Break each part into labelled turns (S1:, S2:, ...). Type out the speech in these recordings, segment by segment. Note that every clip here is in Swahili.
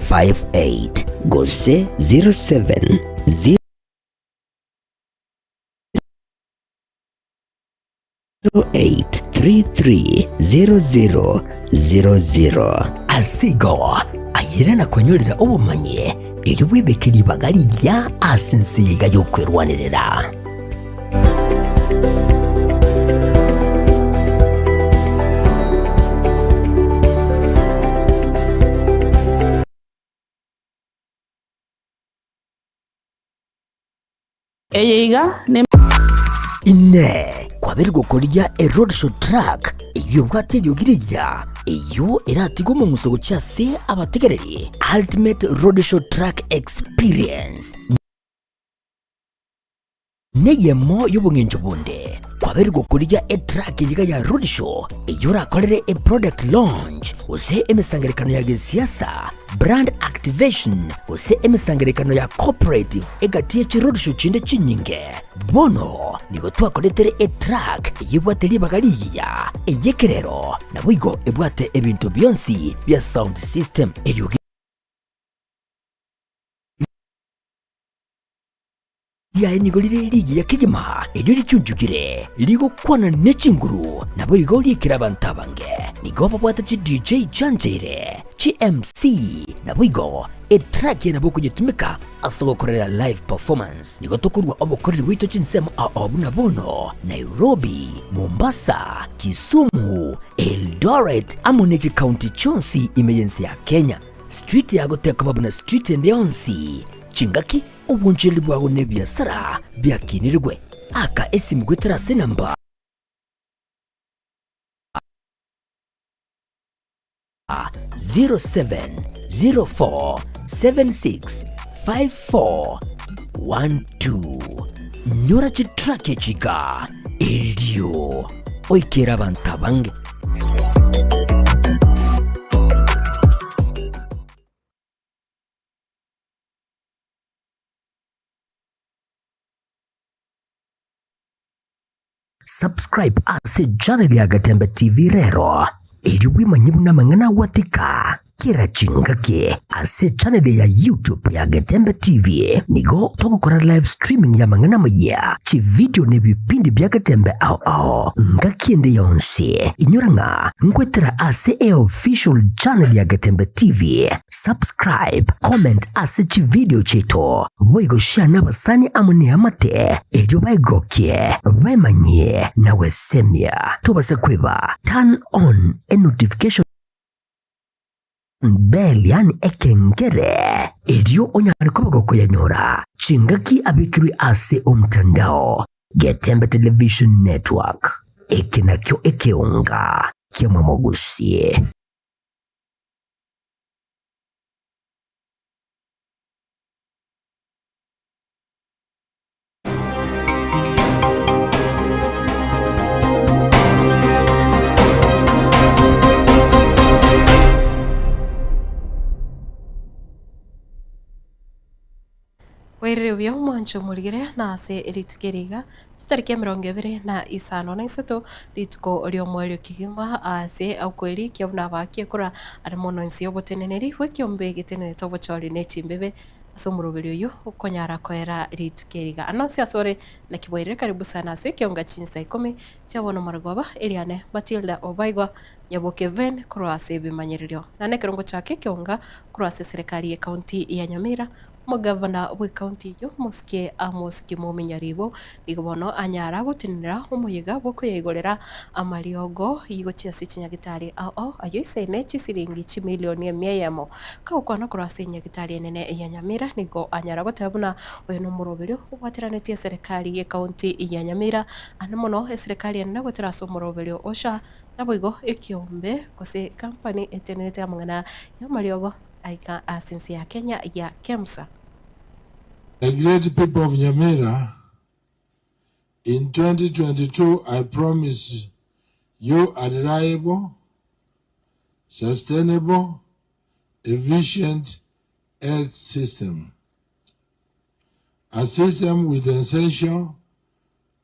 S1: 58 gose 07 08330000 asigo ayirana kwenyolera obumanye eriwebekeri bagalirya asinsiga yokwerwanirira.
S2: Eyeiga
S1: ine kwabiri gukorya road show track iyo bwateri ogirya iyo eratigo mu musogo cyase abategereri ultimate road show track experience neyemo y'ubungenjo bunde kwabiri gukorya track yiga ya road show iyo rakorere product launch use emisangerekano ya gisiasa brand activation use emisangerekano ya cooperative egatiye chi road show chinde chinyinge bono nigo twakoretere track yibwateri bagaliya eyekerero nabwigo ebwate ebintu byonsi bya sound system eriyo ya enigolire ligi ya kigima ediri chunjukire ligo kwana nechinguru nabo ligo likira bantabange nigo babwata chi DJ Chanjere chi MC nabo ligo track nabo kujitumika asobokorera live performance nigo tokurwa obokorera wito chinsema abuna bono Nairobi, Mombasa, Kisumu, Eldoret amonechi county chonsi emergency ya Kenya street yago teka babuna street ndeyonsi chingaki ubunjeli bwawe nebyasara byakinirwe aka esimu gwetera senamba 0704765412 nyora chitrake chiga eldio oikera bantabange. Subscribe ase channel ya Getembe TV rero ili wimanyibu na mangana watika kira chingake ase channel ya YouTube ya Getembe TV nigo toko kora live streaming ya mangana maya chi video ne bipindi bya Getembe ao ngakiende yonse inyoranga ngwetera ase official channel ya Getembe TV subscribe comment ase chi video cheto boigo share na basani amune amate ejo baigokie bemanye na wesemia tubase kweba turn on a notification bell yani ekengere edio onyari kobagoko yanyora chingaki abikiri ase omtandao Getembe Television Network ekenakyo Ekeonga kiamamogusie.
S2: Wairewia mwancho murigire na ase eritukeriga tariki ya 25 na isatu rituko ryo mweri kigima ase aukweri kiabuna bakie kura arimono nsi oboteneneri wekiombe gitenene tobo chori ne chimbebe asomurubiri uyu ukonyara kwera ritukeriga anonsi asore na kibwaire karibu sana ase Ekeonga Chinsa Ikomi chabono margoba Eliane Matildah Obaigwa nyaboke ven kurwase bimanyiriryo na nekerongo chake Ekeonga kurwase serikali ya kaunti ya Nyamira Mugavana wa county yo Mosque Amos Kimomenyaribo ligobono anyara gutinira umuyiga boko yegorera amariogo yigotia sichinyagitari ayo isene chisiringi chimilioni emyemo kaukwana kurasenya gitari nene ya Nyamira nigo anyara gutabuna oyo no murobero ubatiranete serikali ya county ya Nyamira anamono serikali ya nagotera so murobero osha naboigo ekiombe kose company etenete amangana ya mariogo aika asensi ya Kenya ya Kemsa.
S3: The great people of Nyamira, in 2022, I promise you a reliable, sustainable, efficient health system. A system with essential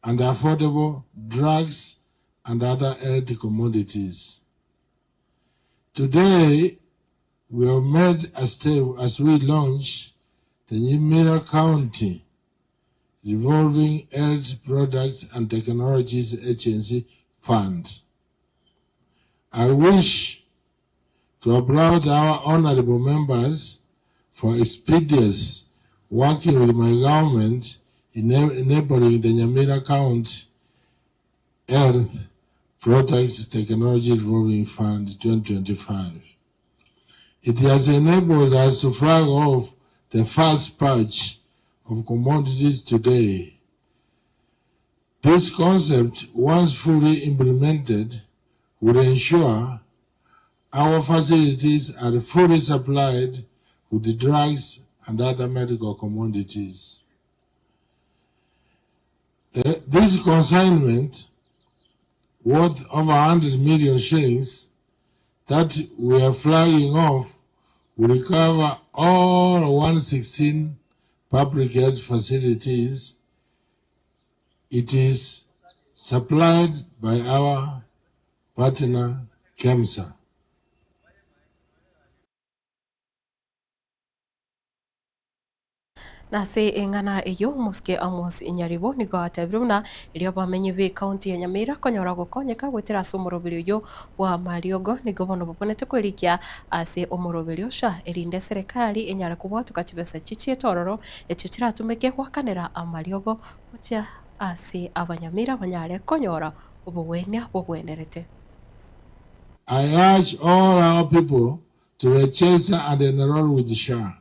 S3: and affordable drugs and other health commodities. Today, we have made a step as we launch the Nyamira County Revolving Health Products and Technologies Agency Fund. I wish to applaud our honorable members for expedious working with my government in enabling the Nyamira County Health Products Technology Revolving Fund 2025. It has enabled us to flag off the first batch of commodities today. This concept, once fully implemented, will ensure our facilities are fully supplied with the drugs and other medical commodities. This consignment, worth over 100 million shillings, that we are flagging off will cover all 116 public health facilities. It is supplied by our partner, Chinsa.
S2: nase engana iyo muske amos inyaribo nigo atebruna ilio bamenye be county ya Nyamira konyora gukonyeka gwetera somorobiri yo wa mariogo nigo bono bobonete kwerikia ase omorobiri osha erinde serikali enyara kubwatuka kibesa chichie tororo echo kiratumeke kwakanera amariogo ocha ase abanyamira banyare konyora obugwenya bogwenerete.
S3: I urge all our people to register and enroll with the SHA.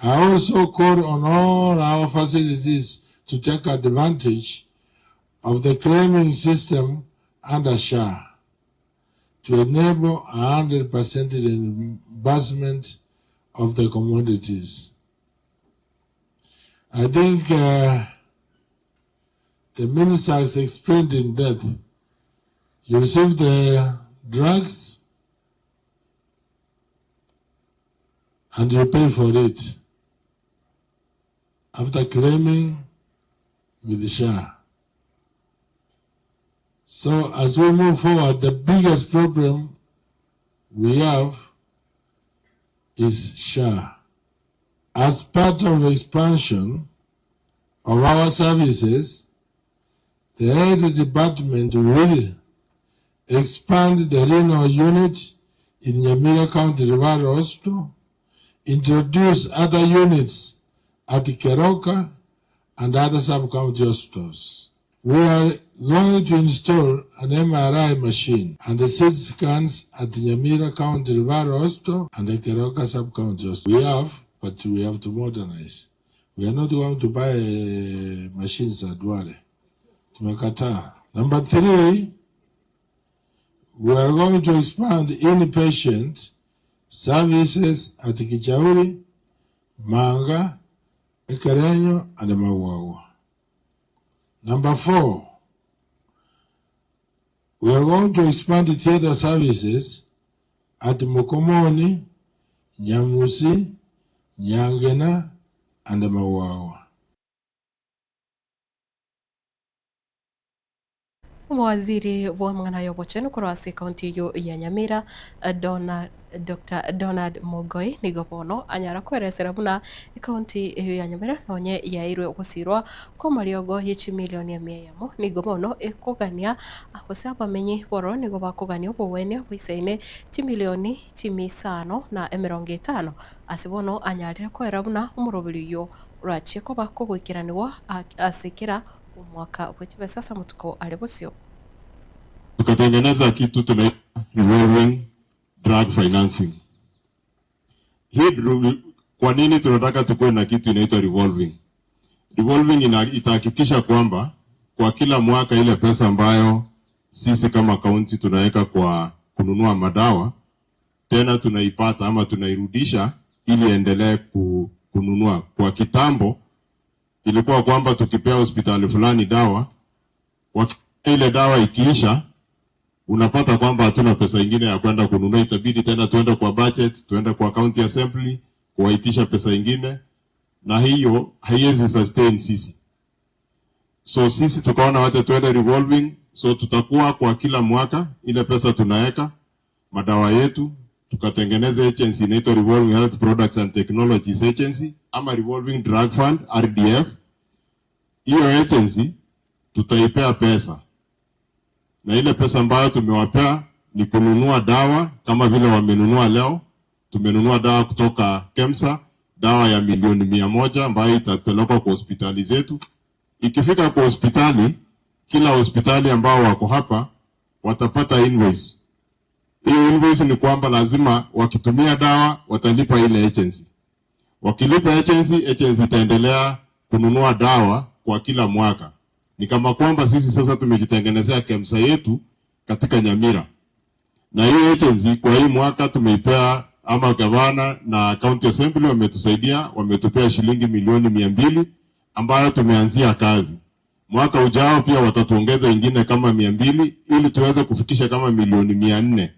S3: I also call on all our facilities to take advantage of the claiming system under SHA to enable 100% reimbursement of the commodities. I think the minister has explained in depth. You receive the drugs and you pay for it after claiming with the SHA. So as we move forward, the biggest problem we have is SHA. As part of expansion of our services, the Health Department will expand the renal unit in Nyamira County Referral Hospital, introduce other units at Keroka and other sub-county hospitals. We are going to install an MRI machine and the CT scans at Nyamira County Referral Hospital and the Keroka sub-county hospital. We have, but we have to modernize. We are not going to buy machines at Duale. Tumekataa. Number 3, we are going to expand inpatient services at Kichauri, Manga, Ikerenyo, and Mawawa. Number 4, we are going to expand the theater services at Mokomoni, Nyamusi, Nyangena, and Mawawa.
S2: Waziri wa mng'anayo bocheno kurwase kaunti yo ya Nyamira Dr. Donald Mogoi nigobono anyara kweresera buna kaunti ya Nyamira nonye yairwe gusirwa ko mariogo yichi milioni 100 nigobono ekugania ahose abamenyi boro nigo bakugania obwene bwisaine ti milioni 550 asibono anyarire kwera buna umurobiri yo urachie ko bakugwikiraniwa asekera umwaka w'ekibe sasa mutuko alibusio.
S4: Tukatengeneza kitu tunaita revolving drug financing. Hii kwa nini tunataka tukuwe na kitu inaitwa revolving? Revolving itahakikisha kwamba kwa kila mwaka ile pesa ambayo sisi kama kaunti tunaweka kwa kununua madawa tena tunaipata ama tunairudisha ili endelee kununua. Kwa kitambo ilikuwa kwamba tukipea hospitali fulani dawa, ile dawa ikiisha unapata kwamba hatuna pesa ingine ya kwenda kununua, itabidi tena tuende kwa budget, tuende kwa county assembly kuwaitisha pesa ingine, na hiyo haiwezi sustain sisi. So sisi tukaona wacha tuende revolving, so tutakuwa kwa kila mwaka ile pesa tunaweka madawa yetu tukatengeneza agency inaitwa Revolving Health Products and Technologies Agency ama Revolving Drug Fund RDF. Hiyo agency tutaipea pesa, na ile pesa ambayo tumewapea ni kununua dawa kama vile wamenunua leo. Tumenunua dawa kutoka KEMSA, dawa ya milioni 100 ambayo itapelekwa kwa hospitali zetu. Ikifika kwa hospitali, kila hospitali ambao wako hapa watapata invoice. Hiyo invoice ni kwamba lazima wakitumia dawa watalipa ile agency. Wakilipa agency itaendelea kununua dawa kwa kila mwaka. Ni kama kwamba sisi sasa tumejitengenezea KEMSA yetu katika Nyamira. Na hiyo agency kwa hii mwaka tumeipea, ama gavana na county assembly wametusaidia, wametupea shilingi milioni 200 ambayo tumeanzia kazi. Mwaka ujao pia watatuongeza ingine kama 200 ili tuweze kufikisha kama milioni 400.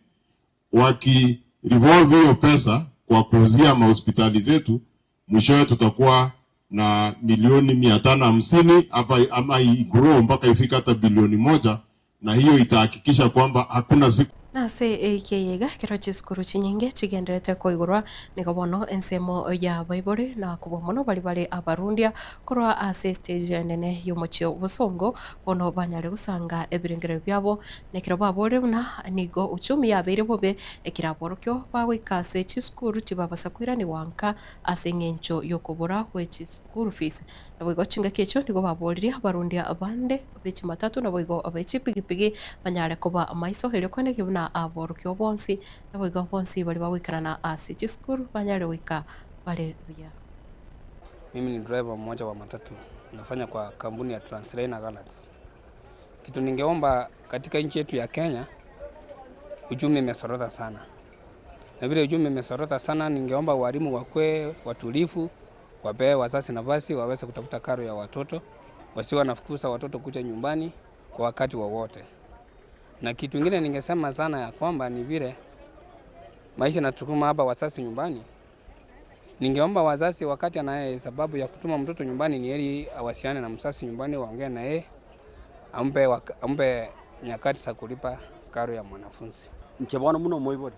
S4: Waki revolve hiyo pesa kwa kuuzia mahospitali zetu, mwishowe tutakuwa na milioni 550 hapa, ama igrow mpaka ifika hata bilioni 1, na hiyo itahakikisha kwamba hakuna siku
S2: nase Ekeonga kero chiskuru chinyinge chigenderete koigurwa nikabono ensemo ya Bible na kubomono bali abarundia korwa ase stage nene yomochio busongo bono banyale gusanga ebirengero byabo nekiro babore na nigo uchumi yabere bobe ekiraborokyo bawikase chiskuru tibabasakwira ni wanka ase ngencho yokobora kwe chiskuru fees nabo chinga kecho nigo baborire abarundia abande bechi matatu nabo abechi pigipigi banyale koba maiso helyo kone kibuna aborokyo bonsi nabo bonsi bali bawikarana ase chiskuru banyale wika bale bya.
S5: Mimi ni driver mmoja wa matatu, nafanya kwa kampuni ya Transliner Galaxy. Kitu ningeomba katika nchi yetu ya Kenya, uchumi umesorota sana. Na vile uchumi umesorota sana, ningeomba walimu wakwe watulifu, wape wazazi nafasi waweze kutafuta karo ya watoto, wasiwe wanafukuza watoto kuja nyumbani kwa wakati wowote. Na kitu kingine ningesema sana ya kwamba ni vile maisha natukuma hapa wazazi nyumbani. Ningeomba wazazi wakati anaye sababu ya kutuma mtoto nyumbani ni heri awasiliane na mzazi nyumbani, waongee na yeye, ampe nyakati za kulipa karo ya mwanafunzi.
S6: Nchebona muno moibori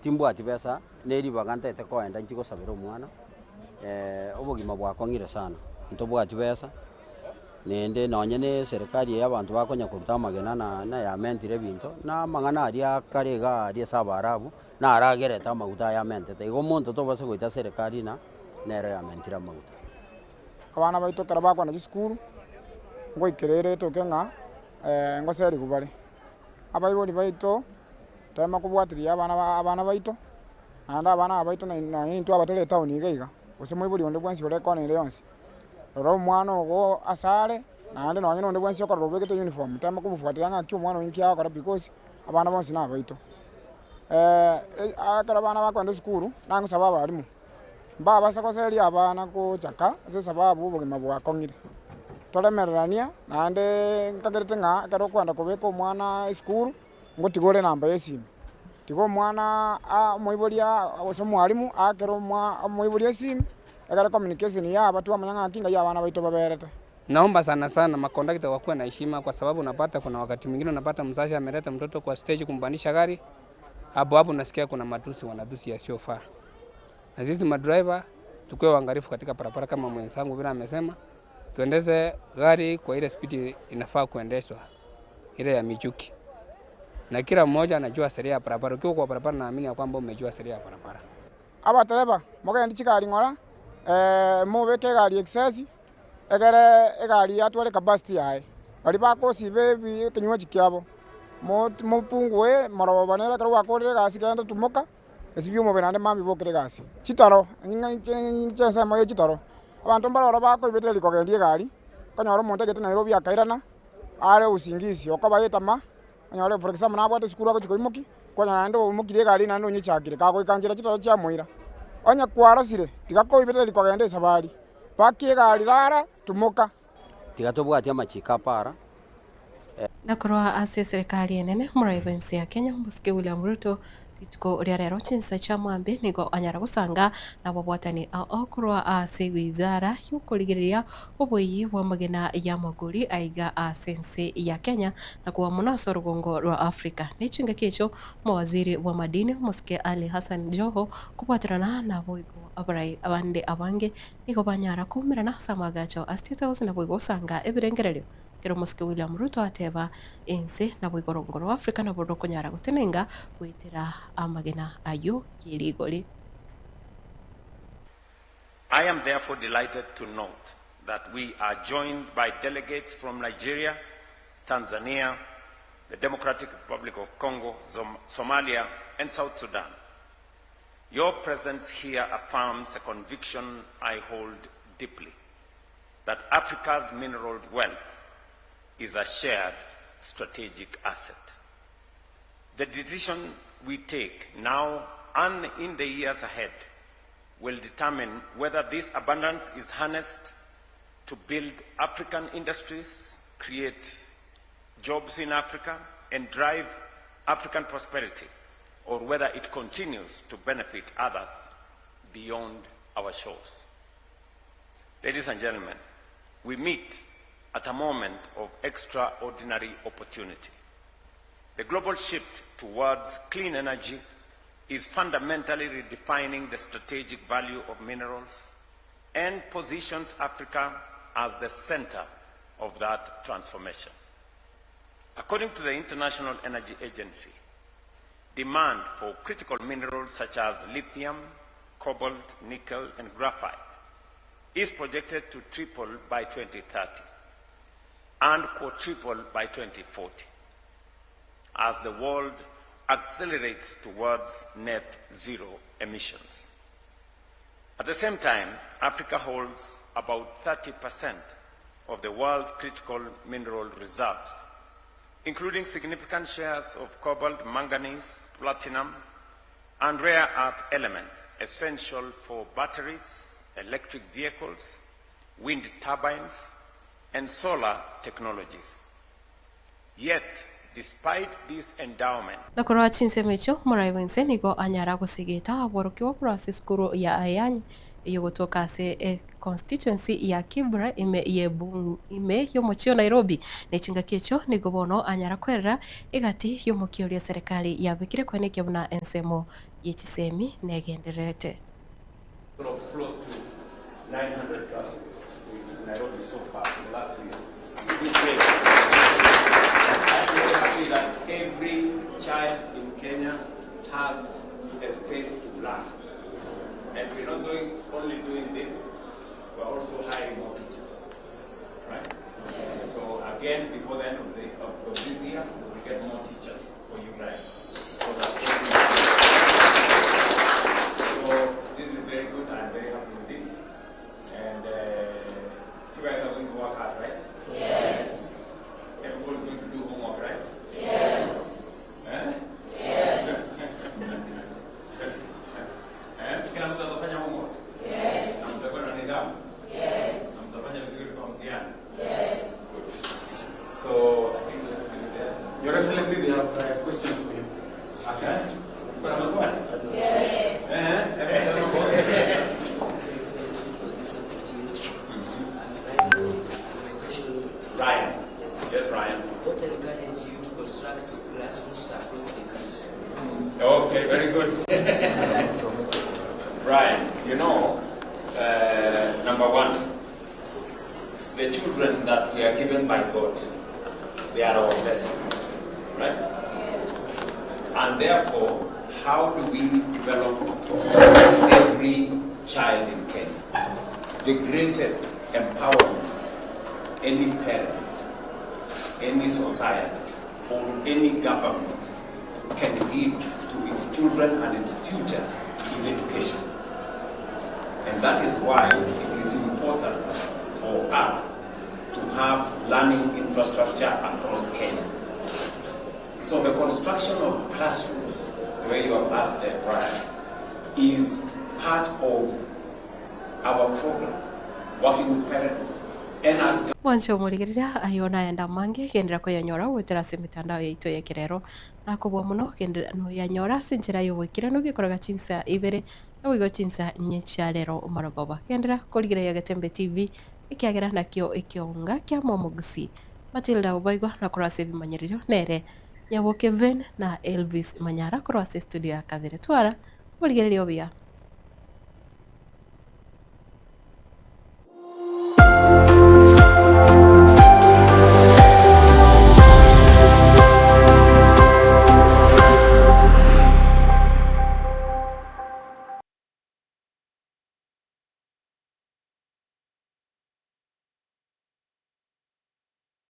S6: timbu ati pesa neri baganta eteko enda nchiko sabiro mwana obogima bwakongire sana ntobo ati pesa nende nonyene serikali y'abantu bakonya kuruta magena na ya mentire binto na mangana aria karega aria sabarabu na aragereta maguta ya mentete igo muntu to base goita serikali na nero ya mentira maguta
S7: abana baito karabakwa na school ngo ikerere to kenga ngo seri kubare abayibori baito tema kubwatiria abana baito anda abana baito na into abatole town igaiga usemoibori onde bwansi ore kone ile yonsi ro mwana go asare nande nonyene onde bwansi okoro begete uniform tema kumufuatira ngaki umwana winki akora because abana bonsi na baito akara abana bakwenda school nangu sababu alimu baba sakoseri abana ko chaka se sababu bogima bwakongire tolemerania nande nkagerete nga karo kwenda kubeka umwana school ngo tigore namba yesimu tigo mwana moiboria oso mwalimu akero moiboria simu agara communication ya abatu amanyanga kinga ya abana baito baberete.
S5: Naomba sana makondakta wakuwe na heshima, kwa sababu unapata kuna wakati mwingine unapata mzazi ameleta mtoto kwa stage kumbandisha gari, hapo nasikia kuna matusi wanatusi yasiyofaa. Na sisi madriver tukue waangalifu katika barabara kama mwenzangu vile amesema, tuendeze gari kwa ile speed inafaa kuendeshwa, ile ya michuki. Na kila mmoja anajua sheria ya barabara. Ukiwa kwa barabara naamini ya kwamba umejua sheria ya barabara.
S7: Aba dereva moga ndichika ali ngora mubeke gari excess egere gari atwale capacity yae bali bako sibe bi kinywa chikyabo mupungwe maroba banera karo akorere gasi kenda tumoka esibyo mo benande mami bokere gasi chitaro nchesa moyo chitaro abantu mbara bako ibeteli kogendie gari kanyoro monte gete Nairobi akairana are usingizi okabayetama anyore for example na abate skuru ako imoki kwanya ndo umukire gari nando nyichakire kako ikanjira chitaro cha moira onya kwarosire tigako ibeteli kogende sabari paki gari rara tumoka
S6: tigatobwati amachika para
S2: na korwa ase serikali enene muraivensi ya Kenya Musike William Ruto ituko ria rero Chinsa cha mwambe nigo anyara gusanga na babwatani okorwa ase wizara yukurigiriria ubuyi wa magena ya maguri aiga sense ya Kenya na kuwa munaso rugongo rwa Afrika nichinga kicho mawaziri wa madini Muske Ali Hassan Joho kubwatirana na Obaigwa abarai abande abange nigo banyara kumirana samagacho State House na Obaigwa usanga ebirengerero kero Muske William Ruto ateba ense na bwigorongoro wa Afrika na bodo kunyara gutenenga gwitira amagena ayo kirigoli.
S8: I am therefore delighted to note that we are joined by delegates from Nigeria, Tanzania, the Democratic Republic of Congo, Somalia, and South Sudan. Your presence here affirms a conviction I hold deeply, that Africa's mineral wealth is a shared strategic asset. The decision we take now and in the years ahead will determine whether this abundance is harnessed to build African industries, create jobs in Africa, and drive African prosperity, or whether it continues to benefit others beyond our shores. Ladies and gentlemen, we meet at a moment of extraordinary opportunity. The global shift towards clean energy is fundamentally redefining the strategic value of minerals and positions Africa as the center of that transformation. According to the International Energy Agency, demand for critical minerals such as lithium, cobalt, nickel, and graphite is projected to triple by 2030 and quadruple by 2040 as the world accelerates towards net zero emissions. At the same time, Africa holds about 30% of the world's critical mineral reserves, including significant shares of cobalt, manganese, platinum, and rare earth elements essential for batteries, electric vehicles, wind turbines, and solar technologies. Yet, despite this endowment,
S2: na korwa Chinsa mecho murai wense nigo anyara gusigita aboroki wa kurasi skuru ya ayanyi iyo gutoka se constituency ya Kibra ime yo mochio Nairobi nechinga kecho nigo bono anyara kwerera igati yo mokioria serikali ya bikire kwene kyabuna ensemo yechisemi negenderete
S8: close to 900 classes in Nairobi so far in the last 2 years. I'm very happy that every child in Kenya has a space to learn. And we're not only doing this, we're also hiring more teachers. Right? Yes. So again, before the end of this year, we'll get more teachers for you guys. So this is very good. I'm very happy with this. And you guys are going to work hard, right? Yes. Everybody's going to do homework, right? Yes. Eh? Yes. Kila mtu atafanya homework? Yes. Na mtakuwa na nidhamu? Yes. Na mtafanya vizuri kwa mtihani? Yes. Good. So I think let's leave it there. Your Excellency, they have questions for you. Okay. Kuna maswali? Yes. Ryan. Yes, Ryan.
S9: What encouraged you to construct classrooms across the country?
S8: Okay, very good. Brian, you know, number one, the children that we are given by God, they are our blessing, right? And therefore, how do we develop every child in Kenya? The greatest empowerment any parent, any society, or any government can give to its children and its future is education. And that is why it is important for us to have learning infrastructure across Kenya. So the construction of classrooms, the way you have asked Brian, is part of our program, working with parents,
S9: And as
S2: mwancho murigirira ayona enda mange gendera ko yanyora wetera se mitandao yaito ya kirero na kubwa muno gendera no yanyora sinjira yo wikira no gikoraga Chinsa ibere na wigo Chinsa nyicha rero umarogoba gendera kurigire ya Getembe TV ikiagera nakio Ekeonga kya momugusi Matildah Obaigwa na kurase bimanyiriro nere nyabo Kevin na Elvis Manyara kurase studio ya Kavere twara murigire bia